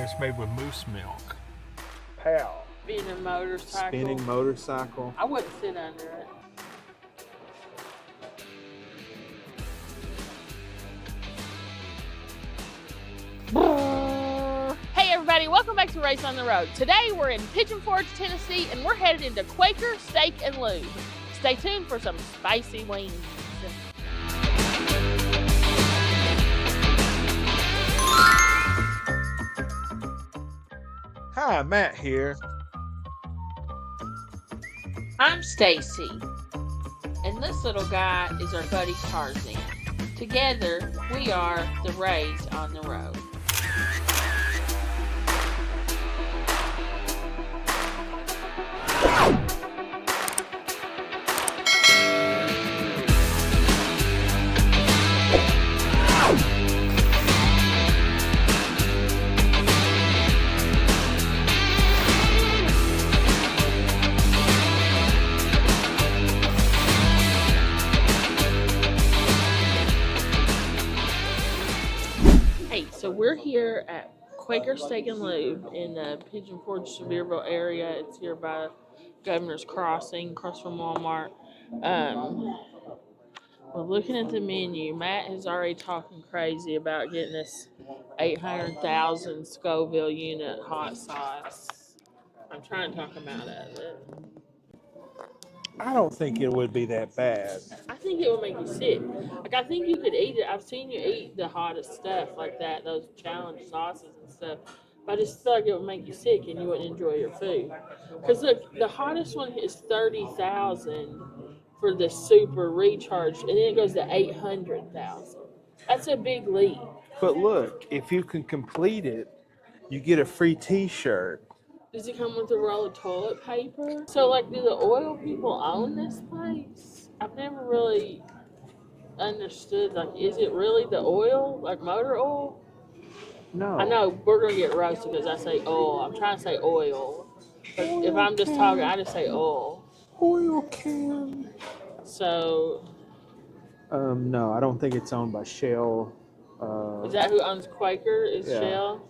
It's made with moose milk. Pow. Spinning motorcycle. Spinning motorcycle. I wouldn't sit under it. Hey everybody, welcome back to Race on the Road. Today we're in Pigeon Forge, Tennessee, and we're headed into Quaker Steak and Lube. Stay tuned for some spicy wings. Hi, Matt here. I'm Staci, and this little guy is our buddy Tarzan. Together, we are the Rays on the Road. So we're here at Quaker Steak and Lube in the Pigeon Forge, Sevierville area. It's here by Governor's Crossing, across from Walmart. We're looking at the menu. Matt is already talking crazy about getting this 800,000 Scoville unit hot sauce. I'm trying to talk him out of it. I don't think it would be that bad. I think it would make you sick. Like, I think you could eat it. I've seen you eat the hottest stuff like that, those challenge sauces and stuff. But I just feel like it would make you sick and you wouldn't enjoy your food. Because look, the hottest one is 30,000 for the super recharged, and then it goes to 800,000. That's a big leap. But look, if you can complete it, you get a free t-shirt. Does it come with a roll of toilet paper? So, like, do the oil people own this place? I've never really understood, like, is it really the oil, like motor oil? No. I know we're going to get roasted because I say oil. I'm trying to say oil. But if I'm just talking, I just say oil. Oil can. So. No, I don't think it's owned by Shell. Is that who owns Quaker? Is yeah. Shell?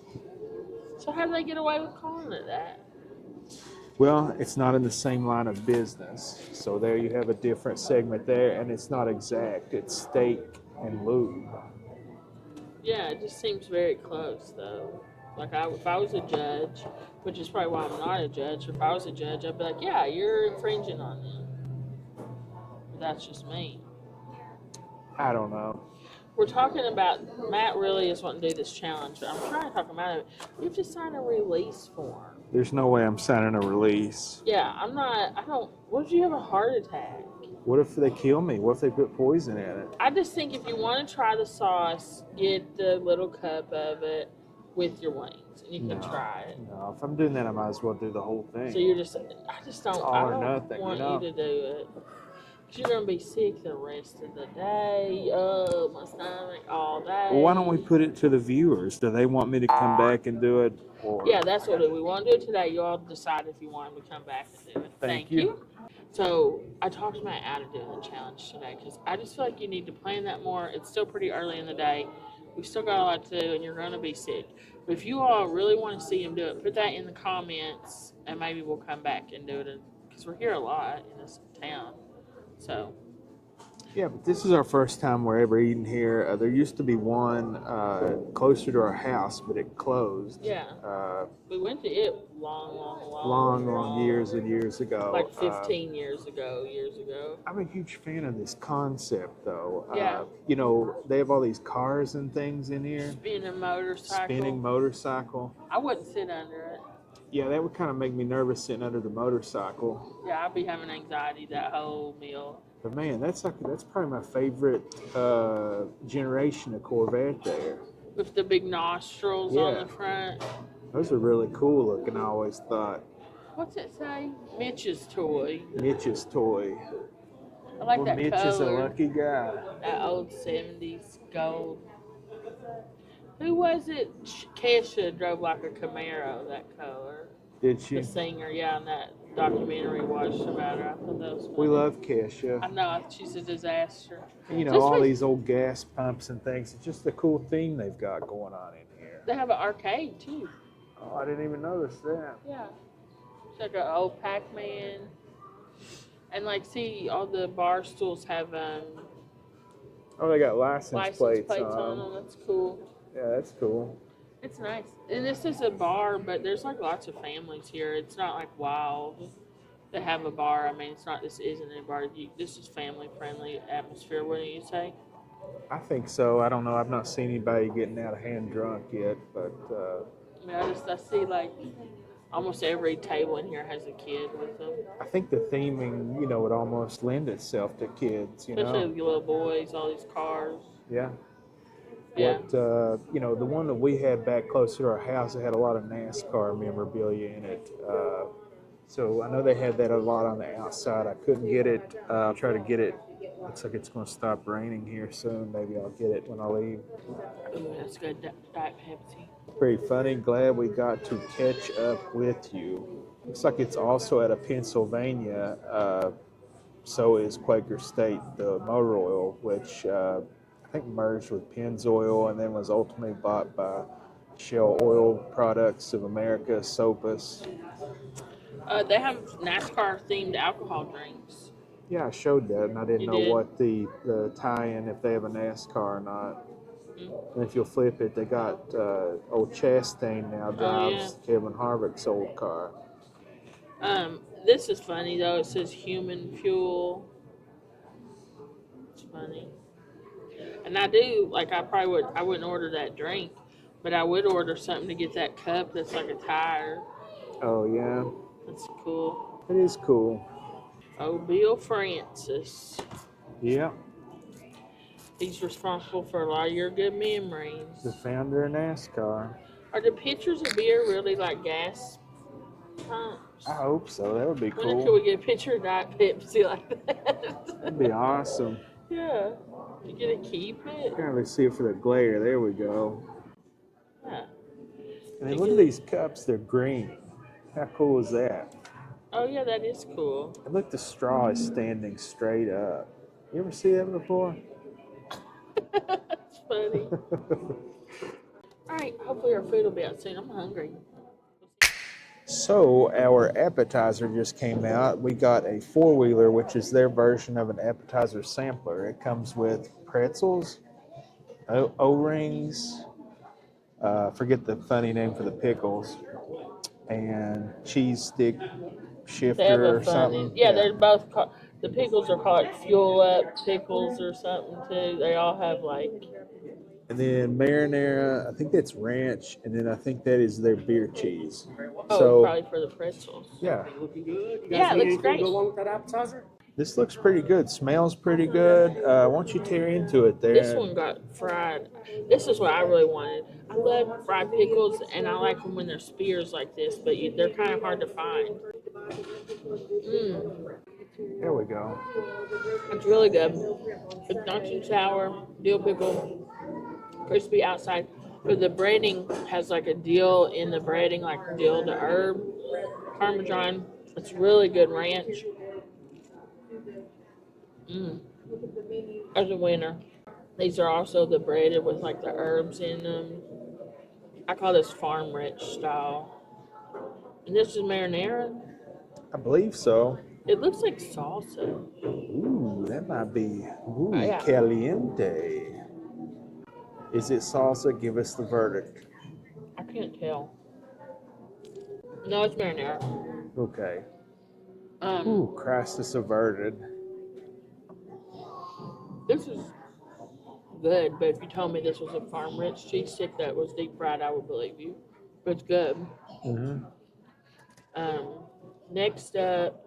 So how do they get away with calling it that? Well, it's not in the same line of business. So there you have a different segment there, and it's not exact. It's steak and lube. Yeah, it just seems very close, though. Like, if I was a judge, which is probably why I'm not a judge, if I was a judge, I'd be like, yeah, you're infringing on them. But that's just me. I don't know. We're talking about, Matt really is wanting to do this challenge, but I'm trying to talk him out of it. You have to sign a release form. There's no way I'm signing a release. Yeah, what if you have a heart attack? What if they kill me? What if they put poison in it? I just think if you want to try the sauce, get the little cup of it with your wings, and you can try it. No, if I'm doing that, I might as well do the whole thing. So I just don't, all or nothing, want you to do it. You're going to be sick the rest of the day. Oh, my stomach, all day. Well, why don't we put it to the viewers? Do they want me to come back and do it? Or... Yeah, that's what we want to do it today. You all decide if you want him to come back and do it. Thank you. So I talked Matt out of doing the challenge today because I just feel like you need to plan that more. It's still pretty early in the day. We've still got a lot to do, and you're going to be sick. But if you all really want to see him do it, put that in the comments, and maybe we'll come back and do it because we're here a lot in this town. So. Yeah, but this is our first time we're ever eating here. There used to be one closer to our house, but it closed. Yeah. We went to it long years and years ago. Like 15 years ago. I'm a huge fan of this concept, though. Yeah. You know, they have all these cars and things in here. Spinning motorcycle. I wouldn't sit under it. Yeah, that would kind of make me nervous sitting under the motorcycle. Yeah, I'd be having anxiety that whole meal. But man, that's probably my favorite generation of Corvette there. With the big nostrils on the front. Those are really cool looking, I always thought. What's it say? Mitch's toy. Mitch's toy. I like that Mitch color. Is a lucky guy. That old 70s gold. Who was it? Kesha drove like a Camaro, that color. Did she? The singer, yeah, in that documentary watched about her. I thought that was funny. We love Kesha. I know, she's a disaster. You know, all these old gas pumps and things. It's just a cool theme they've got going on in here. They have an arcade, too. Oh, I didn't even notice that. Yeah. It's like an old Pac-Man. And like, see, all the bar stools have Oh, they got license license plates plates on on them. them. That's cool. Yeah, that's cool. It's nice. And this is a bar, but there's like lots of families here. It's not like wild to have a bar. I mean, it's not. This isn't a bar. This is family-friendly atmosphere. Wouldn't you say? I think so. I don't know. I've not seen anybody getting out of hand drunk yet, but I mean, I see like almost every table in here has a kid with them, I think the theming, would almost lend itself to kids, especially the little boys. All these cars. Yeah. Yeah. What, the one that we had back close to our house, it had a lot of NASCAR memorabilia in it. So I know they had that a lot on the outside. I couldn't get it. I'll try to get it. Looks like it's going to stop raining here soon. Maybe I'll get it when I leave. Ooh, that's good. Diet Pepsi. Pretty funny. Glad we got to catch up with you. Looks like it's also out of Pennsylvania. So is Quaker State, the motor oil, which I think merged with Pennzoil and then was ultimately bought by Shell Oil Products of America, Sopus. They have NASCAR themed alcohol drinks. Yeah, I showed that, and I didn't You know did? what the tie-in, if they have a NASCAR or not. And if you'll flip it, they got old Chastain now drives Kevin Harvick's old car. This is funny though. It says human fuel. It's funny. And I do like. I wouldn't order that drink, but I would order something to get that cup that's like a tire. Oh, yeah. That's cool. It is cool. Oh, Bill Francis. Yeah. He's responsible for a lot of your good memories. The founder of NASCAR. Are the pitchers of beer really like gas pumps? I hope so. That would be When could cool. we get a pitcher of Diet Pepsi like that? That'd be awesome. Yeah. You get to keep it? Apparently, see it for the glare. There we go. Yeah. And look at these cups. They're green. How cool is that? Oh, yeah, that is cool. And look, the straw is standing straight up. You ever see that before? That's funny. All right, hopefully our food will be out soon. I'm hungry. So our appetizer just came out. We got a four-wheeler, which is their version of an appetizer sampler. It comes with pretzels, O-rings, forget the funny name for the pickles, and cheese stick They have shifter a or funny. something. Yeah, they're both called. The pickles are called Fuel Up pickles or something too. They all have like. And then marinara, I think that's ranch, and then I think that is their beer cheese. Oh, So probably for the pretzels. yeah, Looking good. You guys Yeah, it need looks anything great. to go along with that appetizer? this looks pretty good. Smells pretty good. Why don't you tear into it there? This one got fried. This is what I really wanted. I love fried pickles, and I like them when they're spears like this, but they're kind of hard to find. There we go. It's really good. It's not too sour. Dill pickle, crispy outside. But the breading has like a dill in the breading, like dill to herb, Parmesan. It's really good ranch. As a winner. These are also the breaded with like the herbs in them. I call this farm rich style. And this is marinara. I believe so. It looks like salsa. Ooh, that might be Yeah. caliente. Is it salsa? Give us the verdict. I can't tell. No, it's marinara. Okay. Ooh, crisis averted. This is good, but if you told me this was a farm rich cheese stick that was deep fried, I would believe you. But it's good. Mm-hmm. Next up,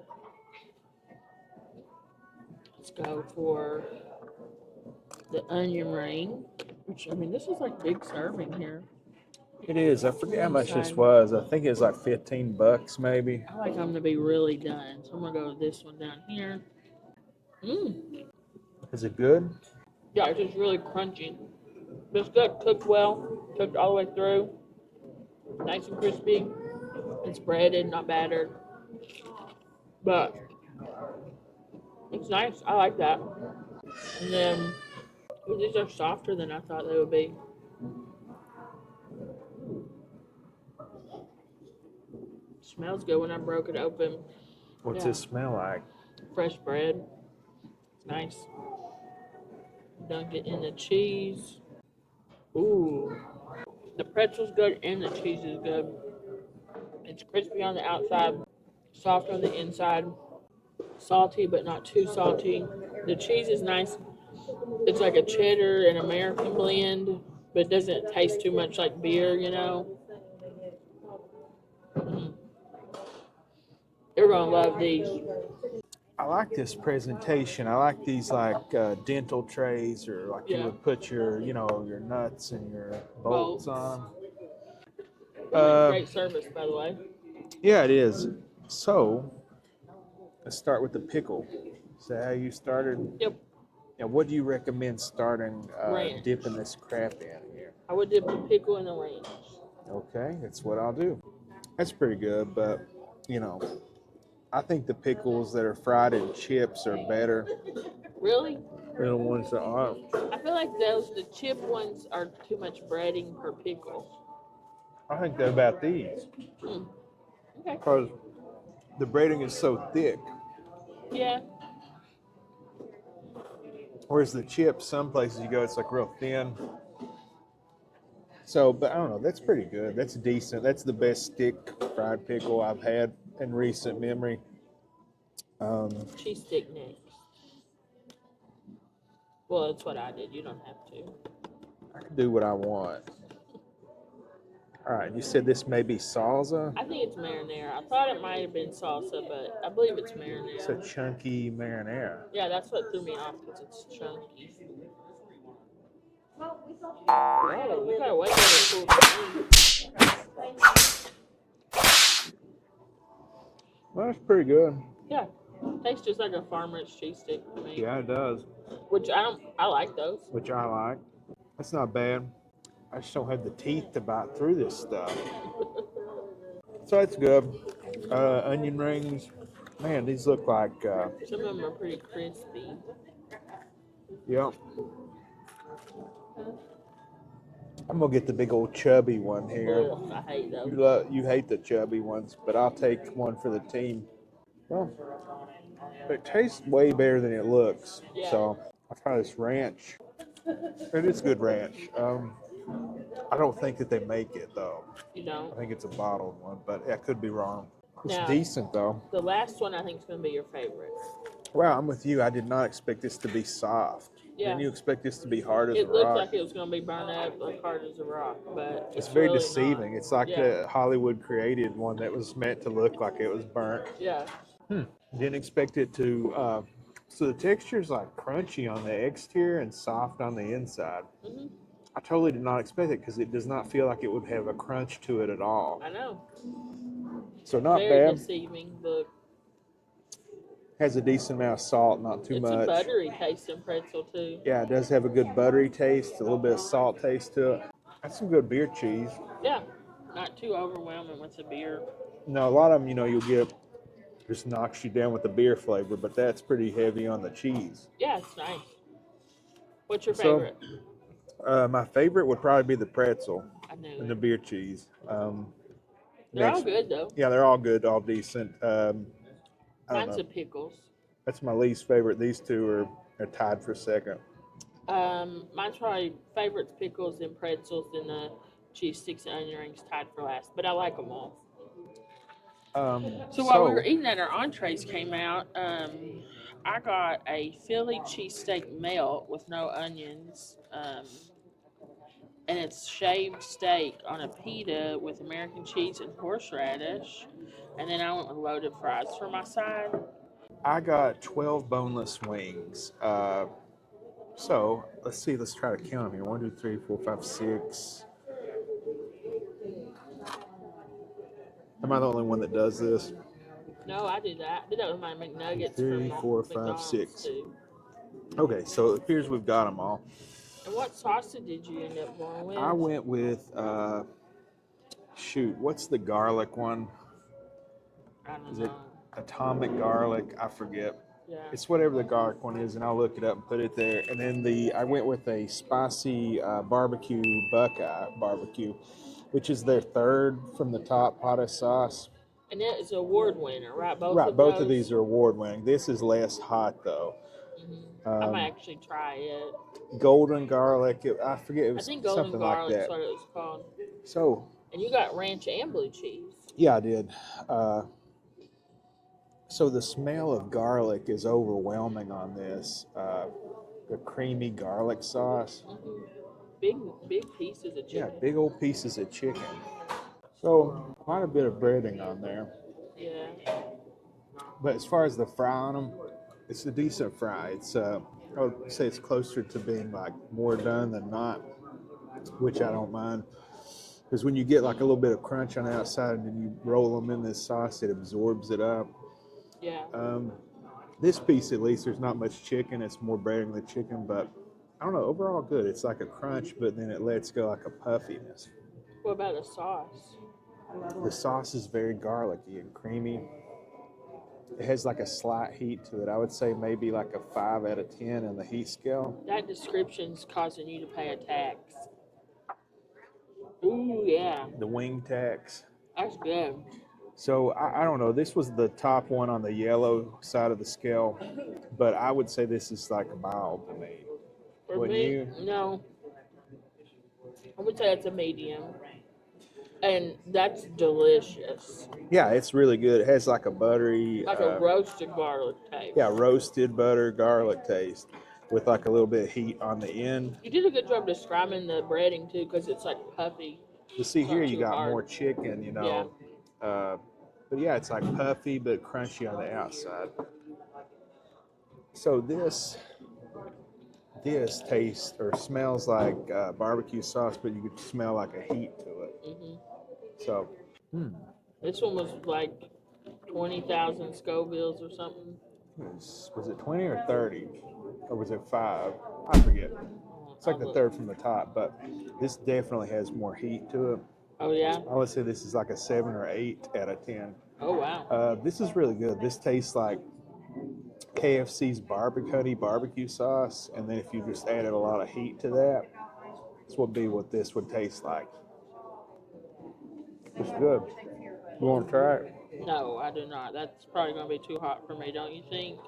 let's go for the onion ring. Which, I mean, this is like big serving here. It is. I forget how much this was. I think it was like $15 maybe. I like them to be really done. So I'm going to go with this one down here. Is it good? Yeah, it's just really crunchy. It's good. Cooked well. Cooked all the way through. Nice and crispy. It's breaded, not battered. But it's nice. I like that. And then these are softer than I thought they would be. Smells good when I broke it open. What's Yeah. it smell like? Fresh bread. Nice. Dunk it in the cheese. Ooh. The pretzel's good and the cheese is good. It's crispy on the outside, soft on the inside, salty but not too salty. The cheese is nice. It's like a cheddar and American blend, but it doesn't taste too much like beer, you know. Mm. You're gonna love these. I like this presentation. I like these like dental trays, or like you Yeah. would put your, your nuts and your bolts Bolts. on. Great service, by the way. Yeah, it is. So let's start with the pickle. Is that how you started? Yep. Now, what do you recommend starting Ranch. dipping this crap in here? I would dip the pickle in the ranch. Okay, that's what I'll do. That's pretty good, but I think the pickles that are fried in chips are better Really? than the ones that aren't. I feel like the chip ones are too much breading per pickle. I think they're about these Mm. Okay. because the breading is so thick. Yeah. Whereas the chips, some places you go, it's like real thin. So, but I don't know. That's pretty good. That's decent. That's the best stick fried pickle I've had in recent memory. Cheese stick next. Well, that's what I did. You don't have to. I can do what I want. All right. You said this may be salsa. I think it's marinara. I thought it might have been salsa, but I believe it's marinara. It's a chunky marinara. Yeah, that's what threw me off because it's chunky. Oh, you gotta wait till it's Well, that's pretty good. Yeah, tastes just like a farmer's cheese stick to me. Yeah, it does. Which I like those. Which I like. That's not bad. I just don't have the teeth to bite through this stuff. So that's good. Onion rings. Man, these look like. Some of them are pretty crispy. Yep. I'm gonna get the big old chubby one here. Ugh, I hate those. You hate the chubby ones, but I'll take one for the team. Well, it tastes way better than it looks. Yeah. So I'll try this ranch. It is good ranch. I don't think that they make it though. You don't? I think it's a bottled one, but I could be wrong. It's Now, decent though. The last one I think is gonna be your favorite. Wow, I'm with you. I did not expect this to be soft. Yeah. Didn't you expect this to be hard as a It looked rock? like it was gonna be burned up like hard as a rock, but It's very really deceiving. not. It's like Yeah. the Hollywood created one that was meant to look like it was burnt. Yeah. Didn't expect it to. So the texture is like crunchy on the exterior and soft on the inside. Hmm. I totally did not expect it because it does not feel like it would have a crunch to it at all. I know. So not Very bad. deceiving. Look, Has a decent amount of salt, not too it's much. a buttery tasting pretzel too. Yeah, it does have a good buttery taste, a little bit of salt taste to it. That's some good beer cheese. Yeah. Not too overwhelming with the beer. No, a lot of them, you'll get just knocks you down with the beer flavor, but that's pretty heavy on the cheese. Yeah, it's nice. What's your So, favorite? My favorite would probably be the pretzel I knew and it. the beer cheese. They're all good though. Yeah, they're all good, all decent. I don't Mine's know. the pickles. That's my least favorite. These two are tied for second. Mine's probably favorites pickles and pretzels, and the cheese sticks and onion rings tied for last. But I like them all. So while we were eating that, our entrees came out. I got a Philly cheesesteak melt with no onions, and it's shaved steak on a pita with American cheese and horseradish. And then I went with loaded fries for my side. I got 12 boneless wings. So let's see. Let's try to count them here. 1, 2, 3, 4, 5, 6. Am I the only one that does this? No, I did that. I did that with my McNuggets. 3, from 4, 5, McDonald's 6. too. Okay, so it appears we've got them all. And what sausage did you end up going with? I went with, what's the garlic one? I don't Is know. it Atomic Garlic? I forget. Yeah. It's whatever the garlic one is, and I'll look it up and put it there. And then I went with a spicy barbecue Buckeye barbecue, which is their third from the top hottest sauce. And that is an award winner, right? Right, both of these are award winning. This is less hot though. I might actually try it. Golden garlic. I forget. It I was think golden something like garlic's that. what it was called. So And you got ranch and blue cheese. yeah, I did. So the smell of garlic is overwhelming on this. The creamy garlic sauce. Big pieces of Yeah, chicken. big old pieces of chicken. So quite a bit of breading on there. Yeah. But as far as the fry on them, it's a decent fry. It's I would say it's closer to being like more done than not, which I don't mind. Because when you get like a little bit of crunch on the outside and then you roll them in this sauce, it absorbs it up. Yeah. This piece, at least, there's not much chicken. It's more breading than chicken, but I don't know. Overall, good. It's like a crunch, but then it lets go like a puffiness. What about the sauce? The sauce is very garlicky and creamy. It has like a slight heat to it. I would say maybe like a 5 out of 10 in the heat scale. That description's causing you to pay a tax. Ooh, yeah. The wing tax. That's good. So I don't know. This was the top one on the yellow side of the scale, but I would say this is like mild to me. For Wouldn't me, you? no. I would say it's a medium. And that's delicious. Yeah, it's really good. It has like a buttery, Like a roasted garlic taste. yeah, roasted butter garlic taste with like a little bit of heat on the end. You did a good job describing the breading too, because it's like puffy. You see It's here, not you too got hard. more chicken, you know. But yeah, it's like puffy but crunchy on the outside. So this tastes or smells like barbecue sauce, but you could smell like a heat to it. Mm-hmm. So, This one was like 20,000 Scovilles or something. was it 20 or 30? Or was it 5? I forget. It's like the third from the top, but this definitely has more heat to it. Oh, yeah? I would say this is like a 7 or 8 out of 10. Oh, wow. This is really good. This tastes like KFC's honey barbecue sauce, and then if you just added a lot of heat to that, this would be what this would taste like. It's good. You want to try it? No, I do not. That's probably going to be too hot for me, don't you think?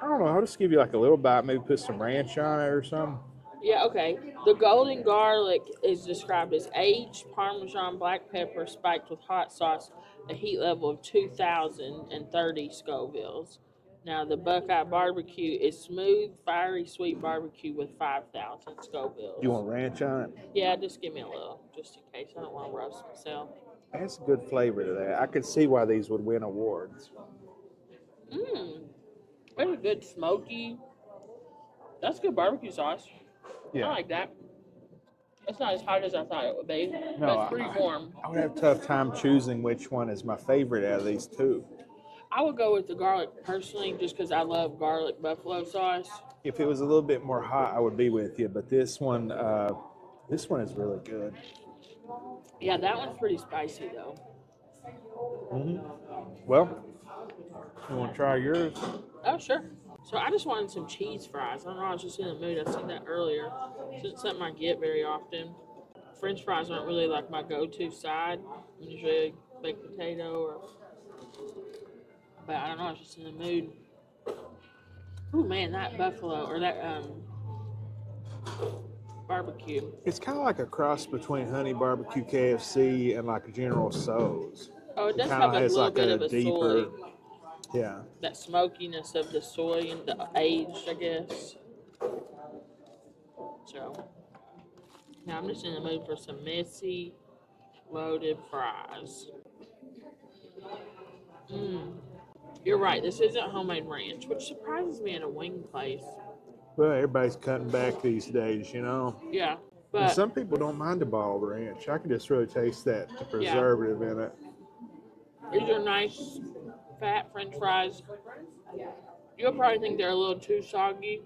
I don't know. I'll just give you like a little bite, maybe put some ranch on it or something. Yeah, okay. The golden garlic is described as aged Parmesan black pepper spiked with hot sauce, a heat level of 2,030 Scovilles. Now, the Buckeye barbecue is smooth, fiery, sweet barbecue with 5,000 Scovilles. You want ranch on it? Yeah, just give me a little, just in case. I don't want to roast myself. It has a good flavor to that. I could see why these would win awards. That's a good smoky. That's good barbecue sauce. Yeah. I like that. It's not as hot as I thought it would be. No, But it's pretty warm. I would have a tough time choosing which one is my favorite out of these two. I would go with the garlic personally just because I love garlic buffalo sauce. If it was a little bit more hot, I would be with you. But this one is really good. Yeah, that one's pretty spicy though. Well, you want to try yours? Oh, sure. So I just wanted some cheese fries. I don't know, I was just in the mood. I seen that earlier. It's not something I get very often. French fries aren't really like my go-to side. I'm usually a baked potato but I don't know, I was just in the mood. Oh man, that buffalo or that barbecue. It's kind of like a cross between Honey Barbecue KFC and like General Tso's. Oh, it does Kinda have a has little like bit a of a deeper- soy. Yeah. That smokiness of the soy and the aged, I guess. So, now I'm just in the mood for some messy, loaded fries. You're right, this isn't homemade ranch, which surprises me at a wing place. Well, everybody's cutting back these days, you know. Yeah, And but some people don't mind the bottled ranch. I can just really taste that the preservative in it. these are nice, fat French fries. You'll probably think they're a little too soggy,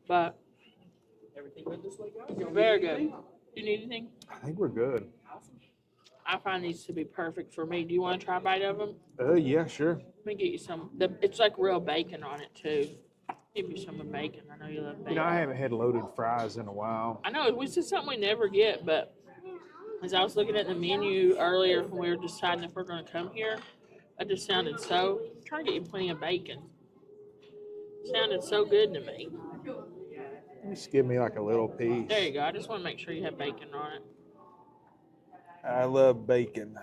but very good. Do you need anything? I think we're good. I find these to be perfect for me. Do you want to try a bite of them? Yeah, sure. Let me get you some. It's like real bacon on it too. Give you some of bacon. I know you love bacon. You know, I haven't had loaded fries in a while. I know, which is something we never get, but As I was looking at the menu earlier when we were deciding if we're going to come here, that just sounded so. I'm trying to get you plenty of bacon. Sounded so good to me. Just give me like a little piece. There you go. I just want to make sure you have bacon on it. I love bacon.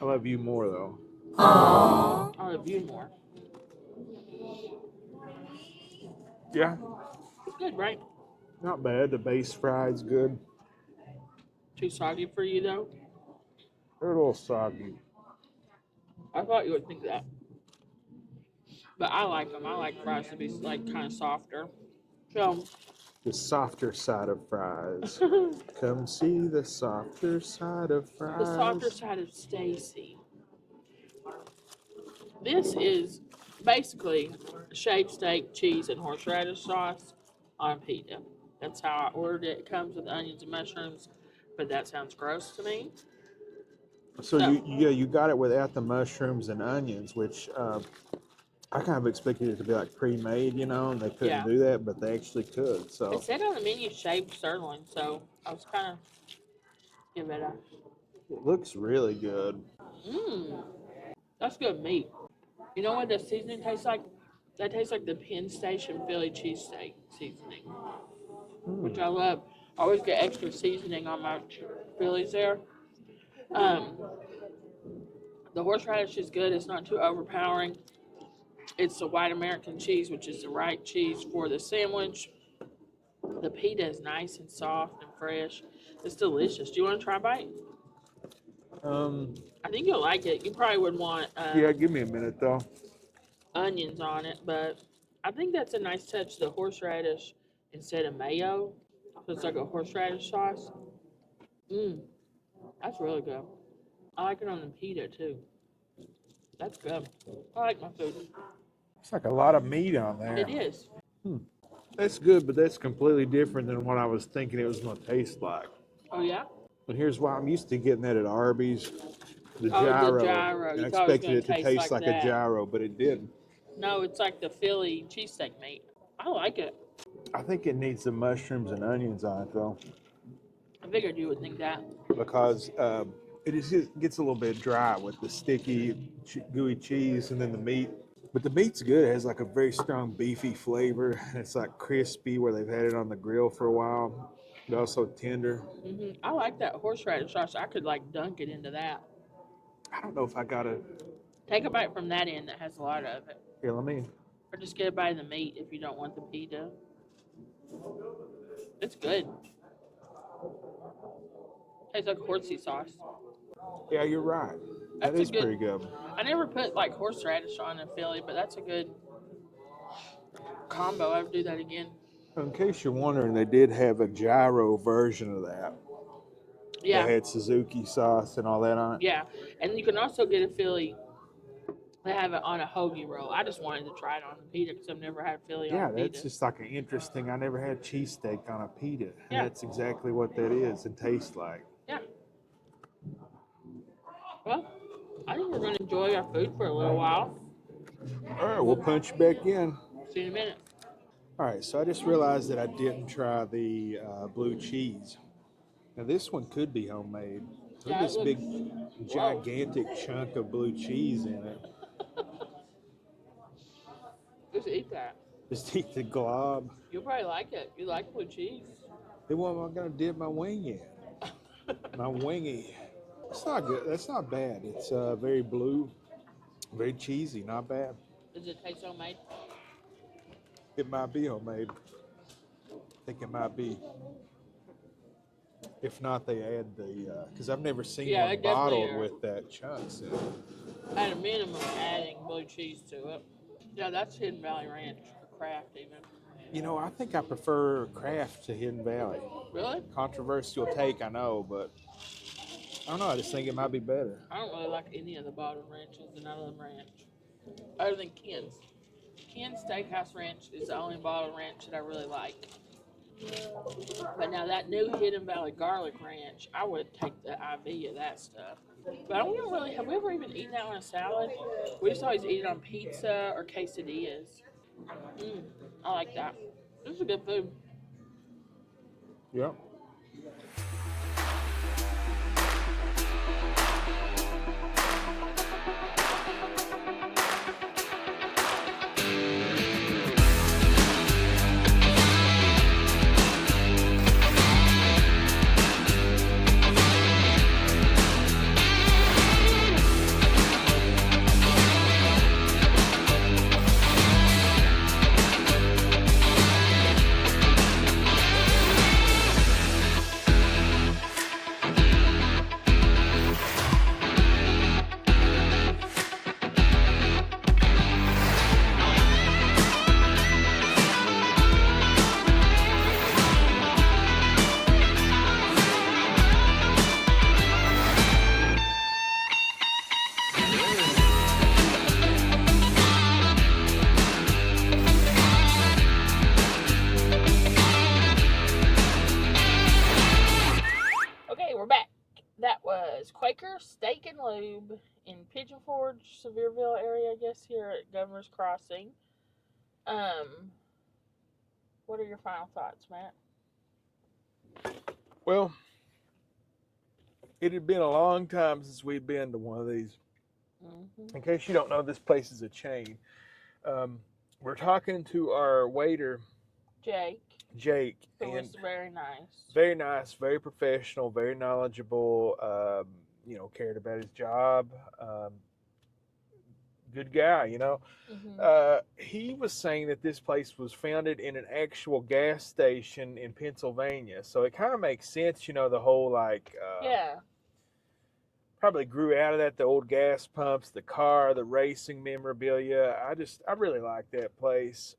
I love you more though. I love you more. Yeah, It's good, right? not bad. The base fried's good. Too soggy for you though. They're a little soggy. I thought you would think that, but I like them. I like fries to be like kind of softer. So The softer side of fries. Come see the softer side of fries. the softer side of Staci. This is basically shaved steak, cheese, and horseradish sauce on pita. That's how I ordered it. It comes with onions and mushrooms, but that sounds gross to me. So you got it without the mushrooms and onions, which I kind of expected it to be like pre-made, you know, and they couldn't Yeah. do that, but they actually could. So It said on the menu shaved sirloin, so I was kind of give it a it looks really good. That's good meat. You know what the seasoning tastes like? That tastes like the Penn Station Philly cheesesteak seasoning, which I love. I always get extra seasoning on my Phillies there. The horseradish is good. It's not too overpowering. It's the white American cheese, which is the right cheese for the sandwich. The pita is nice and soft and fresh. It's delicious. Do you want to try a bite? I think you'll like it. You probably would want Yeah, give me a minute though. onions on it, but I think that's a nice touch. The horseradish instead of mayo, so it's like a horseradish sauce. That's really good. I like it on the pita too. That's good. I like my food. It's like a lot of meat on there. It is. That's good, but that's completely different than what I was thinking it was going to taste like. Oh yeah. But here's why I'm used to getting that at Arby's. The Oh, the gyro. gyro. And I You thought it was expected gonna it to taste taste like like a that. gyro, but it didn't. No, it's like the Philly cheesesteak meat. I like it. I think it needs the mushrooms and onions on it though, I figured you would think that. because it gets a little bit dry with the sticky, gooey cheese and then the meat. But the meat's good. It has like a very strong beefy flavor. And it's like crispy where they've had it on the grill for a while. But also tender. I like that horseradish sauce. I could like dunk it into that. I don't know if I got to. Take a bite from that end that has a lot of it. Here, let me. Or just get a bite of the meat if you don't want the pita. It's good. Tastes like horsey sauce. Yeah, you're right. That That's a is good- pretty good. I never put like horseradish on in Philly, but that's a good combo. I would do that again. In case you're wondering, they did have a gyro version of that. Yeah. They had Suzuki sauce and all that on it. Yeah. And you can also get a Philly. They have it on a hoagie roll. I just wanted to try it on the pita because I've never had Philly Yeah, on that's pita. just like an interesting. I never had cheesesteak on a pita. And Yeah. that's exactly what that is and tastes like. Yeah. Well, I think we're going to enjoy our food for a little while. All right, we'll punch back in. See you in a minute. All right, so I just realized that I didn't try the blue cheese. Now this one could be homemade. Look Yeah, at this it big, looks- gigantic chunk of blue cheese in it. Just eat that. Just eat the glob. You'll probably like it. You like blue cheese. Then what am I gonna dip my wing in? My wingy. It's not good. That's not bad. It's very blue, very cheesy. Not bad. Does it taste homemade? It might be homemade. I think it might be. If not, they add the because I've never seen Yeah, they one definitely bottled are. with that chunks in it. At a minimum, adding blue cheese to it. Yeah, that's Hidden Valley Ranch or Kraft even. You know, I think I prefer Kraft to Hidden Valley. Really? Controversial take, I know, but I don't know. I just think it might be better. I don't really like any of the bottled ranches in None of them ranch. Other than Ken's. Ken's Steakhouse Ranch is the only bottled ranch that I really like. But now that new Hidden Valley Garlic Ranch, I would take the IV of that stuff. But I don't really, have we ever even eaten that on a salad? We just always eat it on pizza or quesadillas. I like that. This is good food. Yep. That was Quaker Steak and Lube in Pigeon Forge, Sevierville area, I guess, here at Governor's Crossing. What are your final thoughts, Matt? Well, it had been a long time since we'd been to one of these. Mm-hmm. In case you don't know, this place is a chain. We're talking to our waiter, Jake, who and was very nice. very nice, very professional, very knowledgeable. Cared about his job. Good guy, Mm-hmm. He was saying that this place was founded in an actual gas station in Pennsylvania, so it kind of makes sense, the whole Yeah. probably grew out of that, the old gas pumps, the car, the racing memorabilia. I really like that place.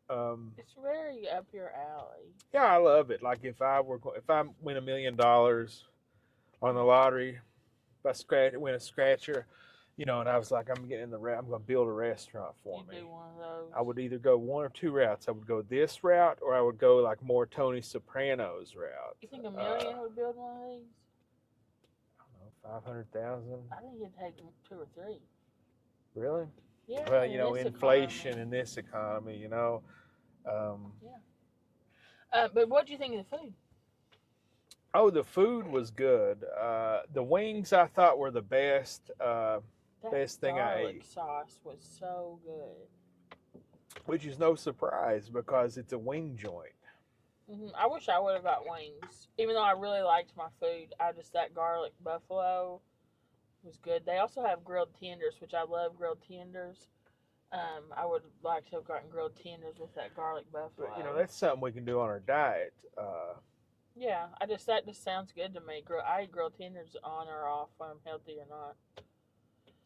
It's very up your alley. Yeah, I love it. Like if I win $1 million on the lottery, if I win a scratcher, and I was like, I'm going to build a restaurant for me. Do one of those. I would either go one or two routes. I would go this route, or I would go like more Tony Soprano's route. You think $1 million would build one of these? I don't know, 500,000. I think it'd take 2 or 3. Really? Yeah. Well, in this inflation economy. in this economy, But what do you think of the food? Oh, the food was good. The wings I thought were the best. Best thing I garlic ate. sauce was so good. Which is no surprise because it's a wing joint. Mm-hmm. I wish I would have got wings. Even though I really liked my food, that garlic buffalo was good. They also have grilled tenders, which I love grilled tenders. I would like to have gotten grilled tenders with that garlic buffalo. But that's something we can do on our diet. Yeah, that just sounds good to me. I eat grilled tenders on or off when I'm healthy or not.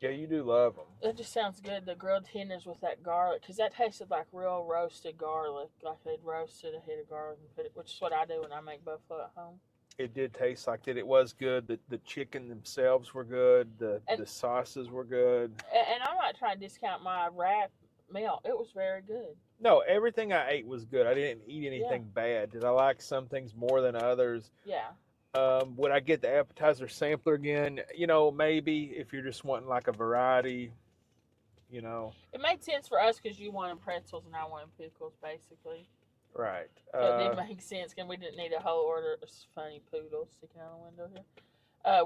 Yeah, you do love them. That just sounds good. The grilled tenders with that garlic, because that tasted like real roasted garlic, like they'd roasted a head of garlic and put it, which is what I do when I make buffalo at home. It did taste like that. It was good. The chicken themselves were good. The sauces were good. And I'm not trying to discount my wrap meal. It was very good. No, everything I ate was good. I didn't eat anything bad. Did I like some things more than others? Yeah. Would I get the appetizer sampler again? Maybe if you're just wanting like a variety, It made sense for us because you wanted pretzels and I wanted pickles, basically. Right. So it did make sense, and we didn't need a whole order. It's funny poodle sticking out the window here.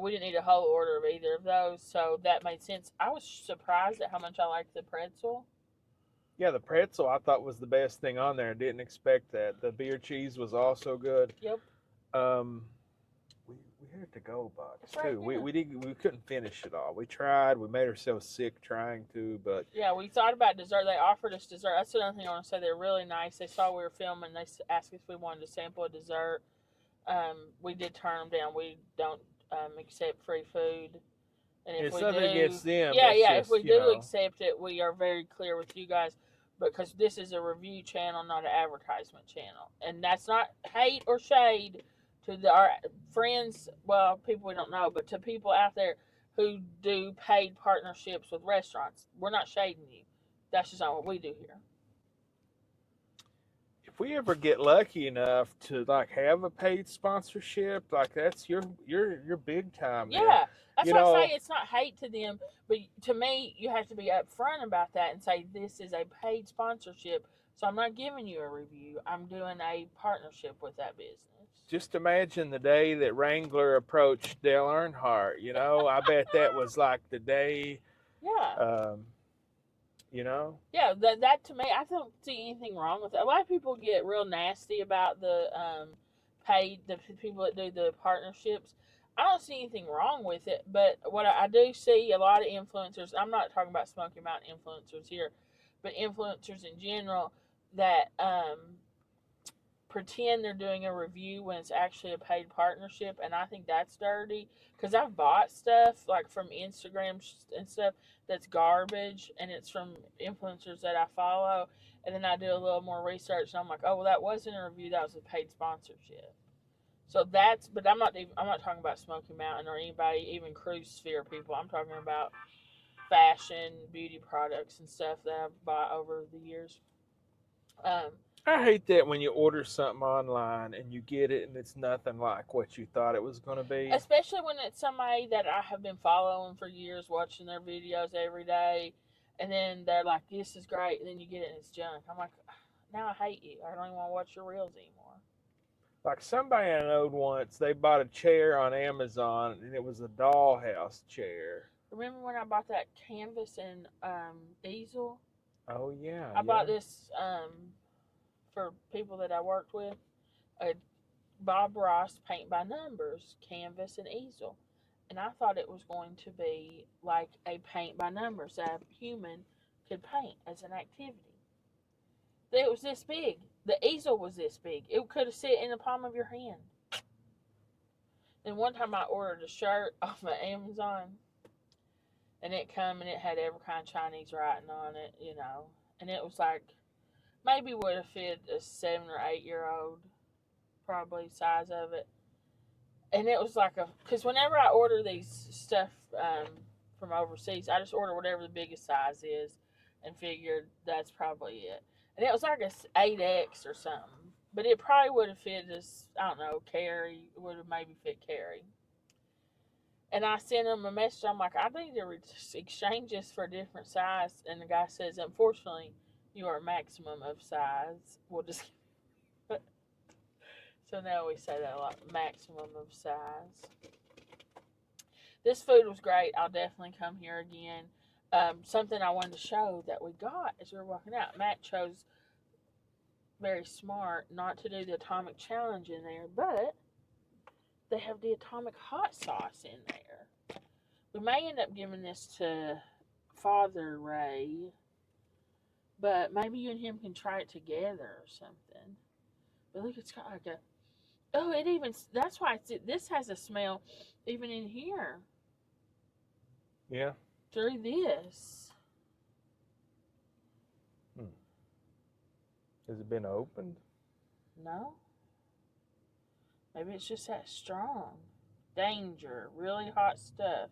We didn't need a whole order of either of those, so that made sense. I was surprised at how much I liked the pretzel. Yeah, the pretzel I thought was the best thing on there. I didn't expect that. The beer cheese was also good. Yep. We had to go box right too. We couldn't finish it all. We tried. We made ourselves sick trying to, but yeah, we thought about dessert. They offered us dessert. That's another thing I want to say. They're really nice. They saw we were filming. They asked us if we wanted to sample a dessert. We did turn them down. We don't accept free food. And if it's we nothing do, against them. if we do accept it, we are very clear with you guys because this is a review channel, not an advertisement channel. And that's not hate or shade to our friends, well, people we don't know, but to people out there who do paid partnerships with restaurants. We're not shading you. That's just not what we do here. If we ever get lucky enough to have a paid sponsorship, that's your big time. Yeah, there. that's why I say it's not hate to them, but to me, you have to be upfront about that and say this is a paid sponsorship. So I'm not giving you a review. I'm doing a partnership with that business. Just imagine the day that Wrangler approached Dale Earnhardt. I bet that was like the day. Yeah. Yeah, that to me, I don't see anything wrong with it. A lot of people get real nasty about the people that do the partnerships. I don't see anything wrong with it, but what I do see a lot of influencers, I'm not talking about Smoky Mountain influencers here, but influencers in general that pretend they're doing a review when it's actually a paid partnership, and I think that's dirty because I've bought stuff like from Instagram and stuff that's garbage, and it's from influencers that I follow, and then I do a little more research and I'm like, oh well, that wasn't a review, that was a paid sponsorship. So but I'm not talking about Smoky Mountain or anybody, even Cruise Sphere people. I'm talking about fashion, beauty products and stuff that I've bought over the years. I hate that when you order something online and you get it and it's nothing like what you thought it was going to be. Especially when it's somebody that I have been following for years, watching their videos every day, and then they're like, "This is great," and then you get it and it's junk. I'm like, now I hate you. I don't even want to watch your reels anymore. Like somebody I knowed once, they bought a chair on Amazon and it was a dollhouse chair. Remember when I bought that canvas and easel? Oh yeah. I bought this for people that I worked with. A Bob Ross paint by numbers canvas and easel, and I thought it was going to be like a paint by numbers that a human could paint as an activity. It was this big. The easel was this big. It could have sit in the palm of your hand. And one time I ordered a shirt off of Amazon, and it come and it had every kind of Chinese writing on it, you know, and it was like maybe would have fit a 7 or 8 year old, probably size of it. And it was like because whenever I order these stuff from overseas, I just order whatever the biggest size is and figured that's probably it. And it was like a 8X or something. But it probably would have fit as, I don't know, Carrie, would have maybe fit Carrie. And I sent him a message. I'm like, I need to exchange this for a different size. And the guy says, unfortunately, you are maximum of size. We'll just. So now we say that a lot, maximum of size. This food was great. I'll definitely come here again. Something I wanted to show that we got as we were walking out. Matt chose, very smart, not to do the atomic challenge in there, but they have the atomic hot sauce in there. We may end up giving this to Father Ray, but maybe you and him can try it together or something. But look, it's got like a, oh, it even, that's why this has a smell even in here. Yeah. Through this. Has it been opened? No. Maybe it's just that strong. Danger. Really hot stuff.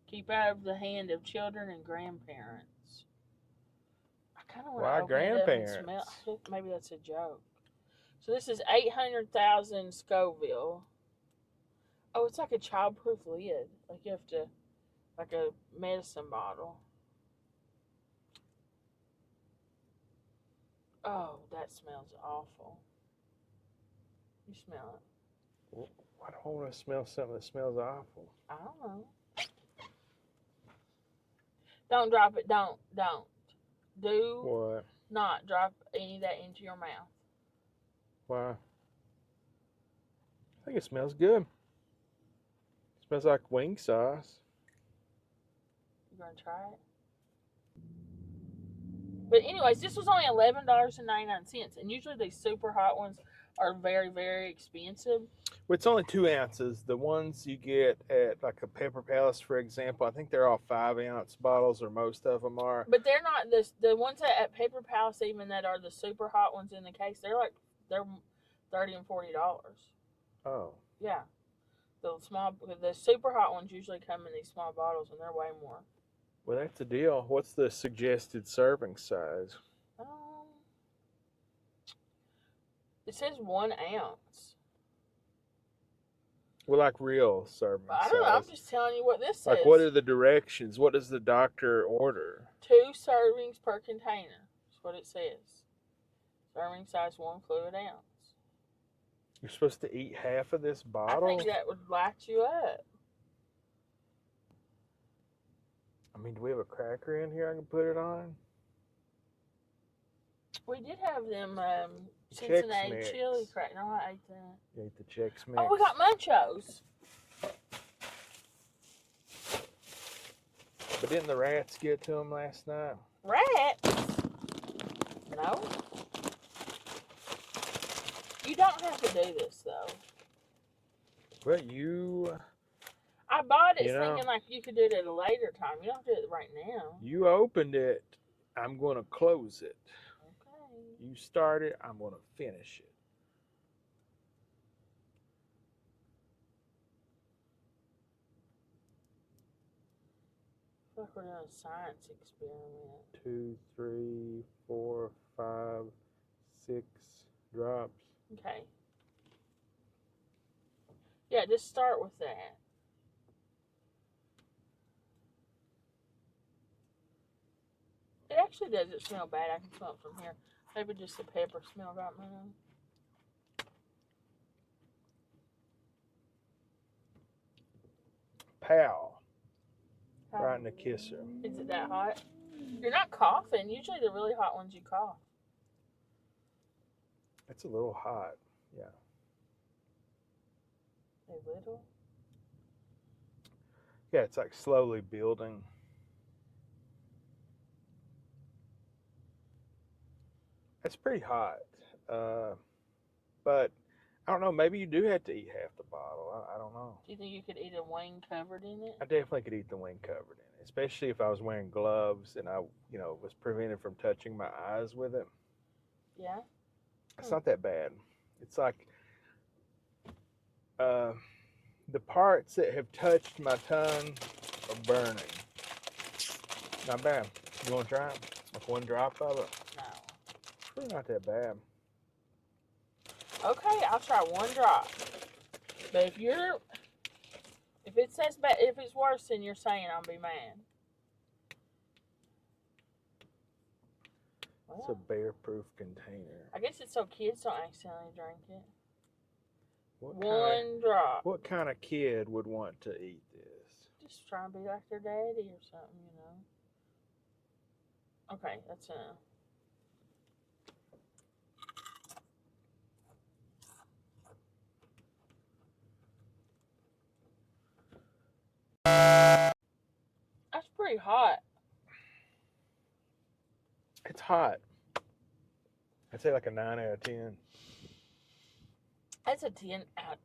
Keep out of the hand of children and grandparents. I kind of want to open it up and smell. I think maybe that's a joke. So this is 800,000 Scoville. Oh, it's like a childproof lid. Like you have to, like a medicine bottle. Oh, that smells awful. You smell it. I don't want to smell something that smells awful. I don't know. Don't drop it. Don't. Do What? not drop any of that into your mouth. Why? I think it smells good. It smells like wing sauce. You gonna try it? But anyways, this was only $11.99, and usually these super hot ones are very, very expensive. Well, it's only 2 ounces. The ones you get at like a Pepper Palace, for example, I think they're all 5-ounce bottles, or most of them are. But they're not the ones at Pepper Palace, even that are the super hot ones in the case. They're $30 and $40. Oh. Yeah, the super hot ones usually come in these small bottles, and they're way more. Well, that's the deal. What's the suggested serving size? It says 1 ounce. Well, like real serving size. I don't know. I'm just telling you what this says. Like, what are the directions? What does the doctor order? 2 servings per container. That's what it says. Serving size 1 fluid ounce. You're supposed to eat half of this bottle? I think that would light you up. I mean, do we have a cracker in here I can put it on? We did have them Cincinnati Chex chili Mix. cracker. No, I ate that. You ate the Chex Mix. Oh, we got Munchos. But didn't the rats get to them last night? Rats? No. You don't have to do this, though. Well, you I bought it You know, thinking like you could do it at a later time. You don't have to do it right now. opened it. I'm going to close it. Okay. You start it. I'm going to finish it. feel like we're doing a science experiment. 2, 3, 4, 5, 6 drops. Okay. Yeah, just start with that. It actually doesn't smell bad. I can smell it from here. Maybe just the pepper smell got me. Pow. Right in the kisser. Is it that hot? You're not coughing. Usually the really hot ones you cough. It's a little hot. Yeah. A little? Yeah, it's like slowly building. It's pretty hot. But I don't know. Maybe you do have to eat half the bottle. I don't know. Do you think you could eat a wing covered in it? I definitely could eat the wing covered in it, especially if I was wearing gloves and I, was prevented from touching my eyes with it. Yeah? It's not that bad. It's like the parts that have touched my tongue are burning. Not bad. You want to try it? Like one drop of it? No. It's really not that bad. Okay, I'll try one drop. But if it says bad, if it's worse than you're saying, I'll be mad. It's a bear-proof container. I guess it's so kids don't accidentally drink it. What Drop. What kind of kid would want to eat this? Just try and be like their daddy or something, Okay, that's enough. That's pretty hot. It's hot. I'd say like a 9 out of 10. That's a 10 out.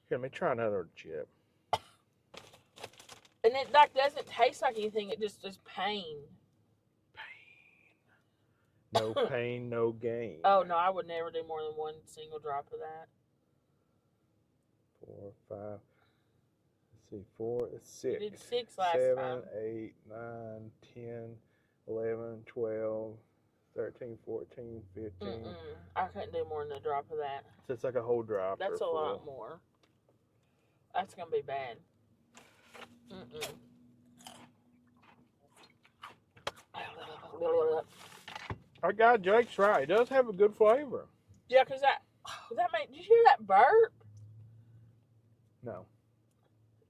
Here, let me try another chip. And it like doesn't taste like anything. It just is pain. No pain, no gain. Oh no, I would never do more than one single drop of that. 4, 5. Let's see, 4, 6. You did 6 last 7, time. 8, 9, 10, 11, 12, 13, 14, 15. I couldn't do more than a drop of that. So it's like a whole drop. That's a lot more. That's gonna be bad. Our guy Jake's right. It does have a good flavor. Yeah, cause that made. Did you hear that burp? No.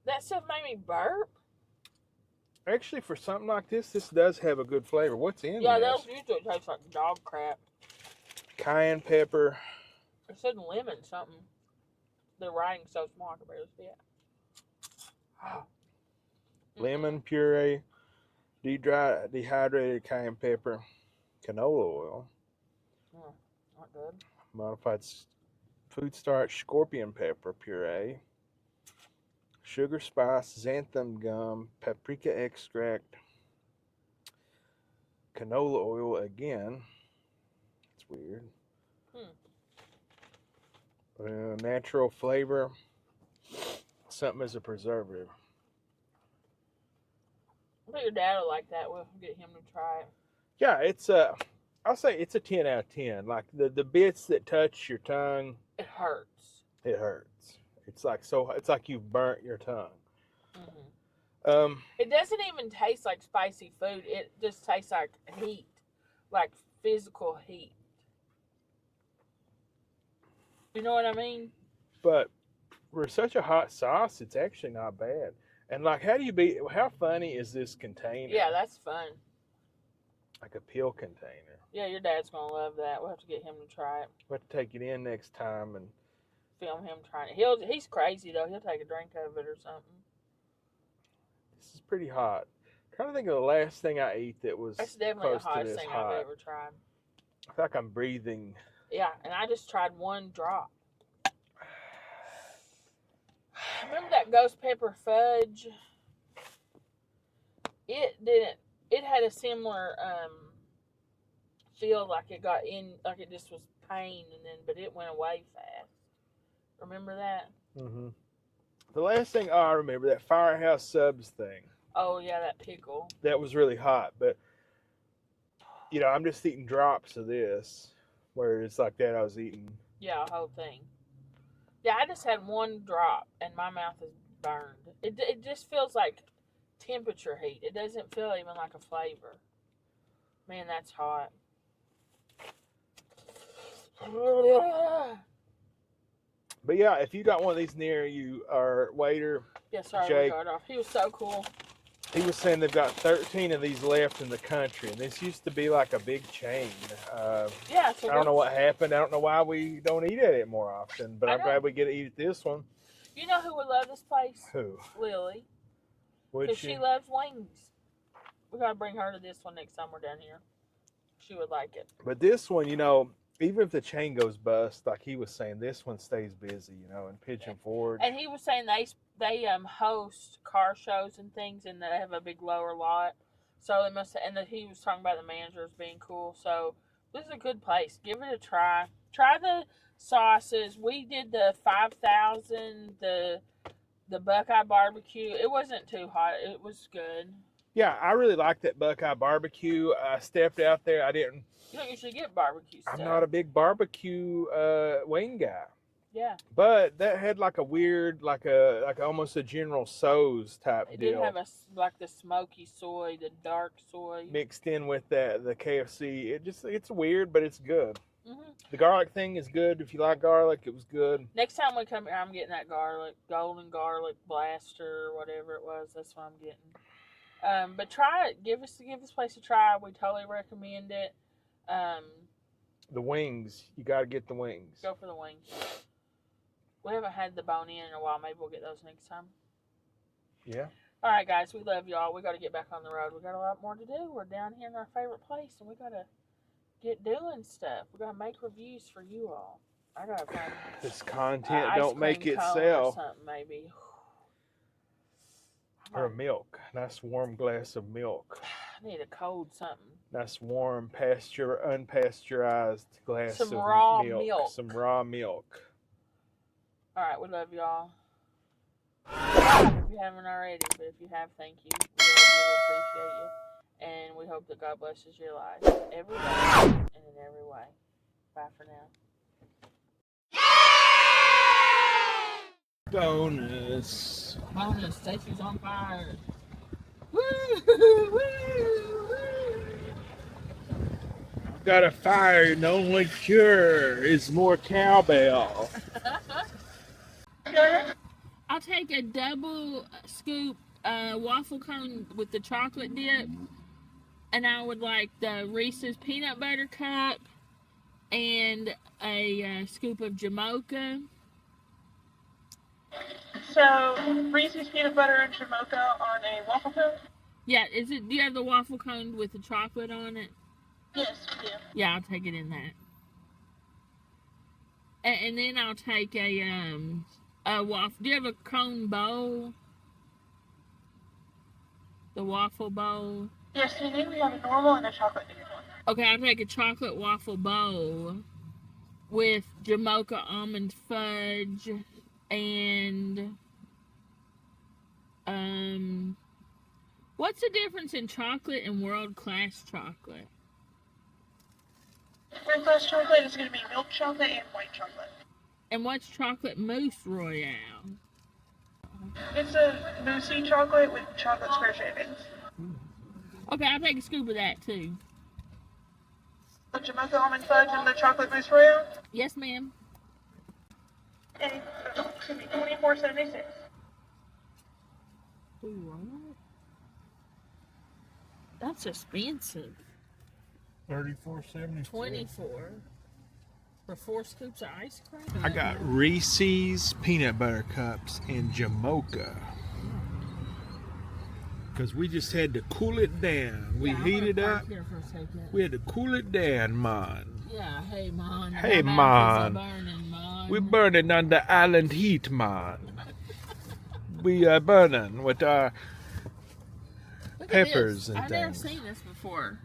That stuff made me burp. Actually, for something like this does have a good flavor. What's in Yeah, this? those usually taste like dog crap. Cayenne pepper. It said lemon something. The writing's so small I can barely see it. Lemon puree. Dehydrated cayenne pepper. Canola oil. Not good. Modified food starch scorpion pepper puree. Sugar spice, xanthan gum, paprika extract, canola oil again. It's weird. Natural flavor. Something as a preservative. I think your dad will like that. We'll get him to try it. Yeah, it's I'll say it's a 10 out of 10. Like the bits that touch your tongue, It hurts. it hurts. It's like you've burnt your tongue. It doesn't even taste like spicy food. It just tastes like heat, like physical heat. You know what I mean? But for such a hot sauce, it's actually not bad. And like, how funny is this container? Yeah, that's fun. Like a pill container. Yeah, your dad's gonna love that. We'll have to get him to try it. We'll have to take it in next time and Film him trying it. He's crazy though. He'll take a drink of it or something. this is pretty hot. I'm trying to think of the last thing I ate that was That's definitely the close to hottest this thing hot. I've ever tried. I feel like I'm breathing. Yeah, and I just tried one drop. Remember that ghost pepper fudge? It had a similar feel, like it got in, like it just was pain, but it went away fast. Remember that? Mm-hmm. The last thing I remember, that Firehouse Subs thing. Oh yeah, that pickle. That was really hot, but you know, I'm just eating drops of this. Where it's like that, I was eating. Yeah, a whole thing. Yeah, I just had one drop and my mouth is burned. It just feels like temperature heat. It doesn't feel even like a flavor. Man, that's hot. But yeah, if you got one of these near you, our waiter, Yeah, sorry, Jake, we got off. He was so cool. he was saying they've got 13 of these left in the country, and this used to be like a big chain. Yeah, so I don't know what happened. I don't know why we don't eat at it more often, but I'm glad we get to eat at this one. You know who would love this place? Who? Lily. Would Because she loves wings. We got to bring her to this one next time we're down here. She would like it. But this one, you know, even if the chain goes bust, like he was saying, this one stays busy, you know, in Pigeon Forge. And he was saying they host car shows and things, and they have a big lower lot. So they must, and that he was talking about the managers being cool. So this is a good place. Give it a try. Try the sauces. We did the 5,000, the Buckeye barbecue. It wasn't too hot. It was good. Yeah, I really like that Buckeye barbecue. I stepped out there. I didn't. You don't usually get barbecue stuff. I'm not a big barbecue wing guy. Yeah. But that had like a weird, like almost a General Tso's type It deal. did have like the smoky soy, the dark soy mixed in with the KFC. It's weird, but it's good. Mm-hmm. The garlic thing is good. If you like garlic, it was good. Next time we come here, I'm getting that golden garlic blaster, or whatever it was. That's what I'm getting. But try it. Give this place a try. We totally recommend it. The wings, you got to get the wings. Go for the wings. We haven't had the bone in a while. Maybe we'll get those next time. Yeah. All right, guys. We love y'all. We got to get back on the road. We got a lot more to do. We're down here in our favorite place, and we got to get doing stuff. We got to make reviews for you all. I got to find this content ice don't make cream it cone sell. or something, maybe. Or milk. Nice warm glass of milk. I need a cold something. Nice warm unpasteurized glass Some of raw milk. Some raw milk. All right, we love y'all. If you haven't already, but if you have, thank you. We really appreciate you. And we hope that God blesses your life every day and in every way. Bye for now. Bonus. Staci's on fire. Got a fire, and the only cure is more cowbell. I'll take a double scoop waffle cone with the chocolate dip, and I would like the Reese's peanut butter cup and a scoop of Jamocha. So, Reese's peanut butter and Jamocha on a waffle cone? Yeah, do you have the waffle cone with the chocolate on it? Yes, we do. Yeah, I'll take it in that. And then I'll take a waffle. Do you have a cone bowl? The waffle bowl? Yes, we do. We have a normal and a chocolate dipped one. Okay, I'll take a chocolate waffle bowl with Jamocha almond fudge and what's the difference in chocolate and world-class chocolate? World-class chocolate is going to be milk chocolate and white chocolate. And what's chocolate mousse royale? It's a moussey chocolate with chocolate square shavings. Okay, I'll take a scoop of that too. The Jamocha almond fudge and the chocolate mousse royale? Yes, ma'am. And it's going to be $24.76. What? That's expensive. $34.74. 24 for 4 scoops of ice cream. I got Reese's peanut butter cups and Jamocha. Because we just had to cool it down. We heated up. We had to cool it down, man. Yeah, hey, man. Hey, My mouth man. is burning, man. We're burning under island heat, man. We are burning with our Look at peppers this. and I've never things. seen this before.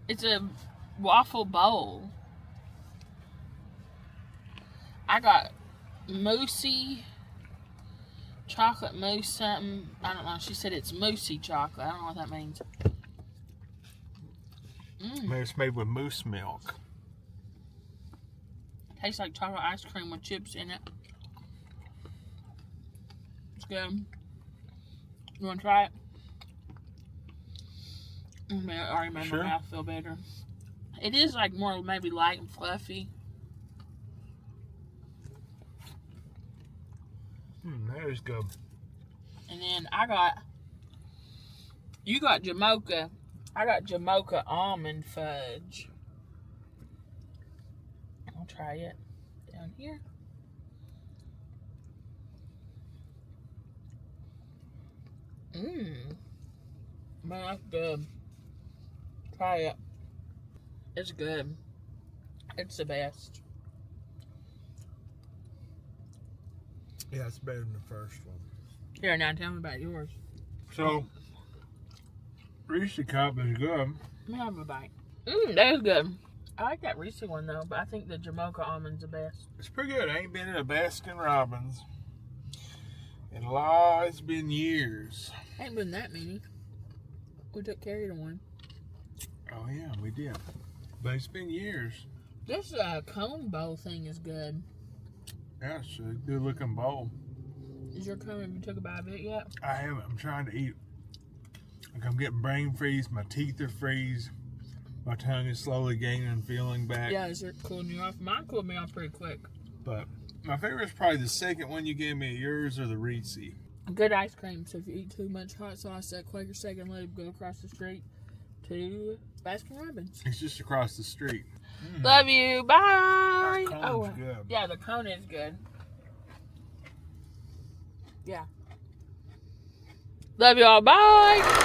It's a waffle bowl. I got moussey chocolate mousse something. I don't know. She said it's moussey chocolate. I don't know what that means. Maybe it's made with moose milk. Tastes like chocolate ice cream with chips in it. It's good. You want to try it? It already made Sure. my mouth feel better. It is like more maybe light and fluffy. That is good. And then you got Jamocha. I got Jamocha almond fudge. I'll try it down here. Man, that's good. Try it. It's good. It's the best. Yeah, it's better than the first one. Here, now tell me about yours. So, Reese Cup is good. Let me have a bite. That was good. I like that Reese one though, but I think the Jamocha almond's the best. It's pretty good. I ain't been to a Baskin Robbins in a lot. It's been years. Ain't been that many. We took Carrie to one. Oh yeah, we did. But it's been years. This cone bowl thing is good. Yeah, it's a good looking bowl. Is your cone, have you took a bite of it yet? I haven't. I'm trying to eat. Like I'm getting brain freeze. My teeth are freeze. My tongue is slowly gaining feeling back. Yeah, is it cooling you off? Mine cooled me off pretty quick. But my favorite is probably the second one you gave me, yours or the Reese. Good ice cream. So if you eat too much hot sauce at Quaker Steak and Lube, go across the street to Baskin Robbins. It's just across the street. Love you. Bye. That cone's good. Yeah, the cone is good. Yeah. Love y'all. Bye.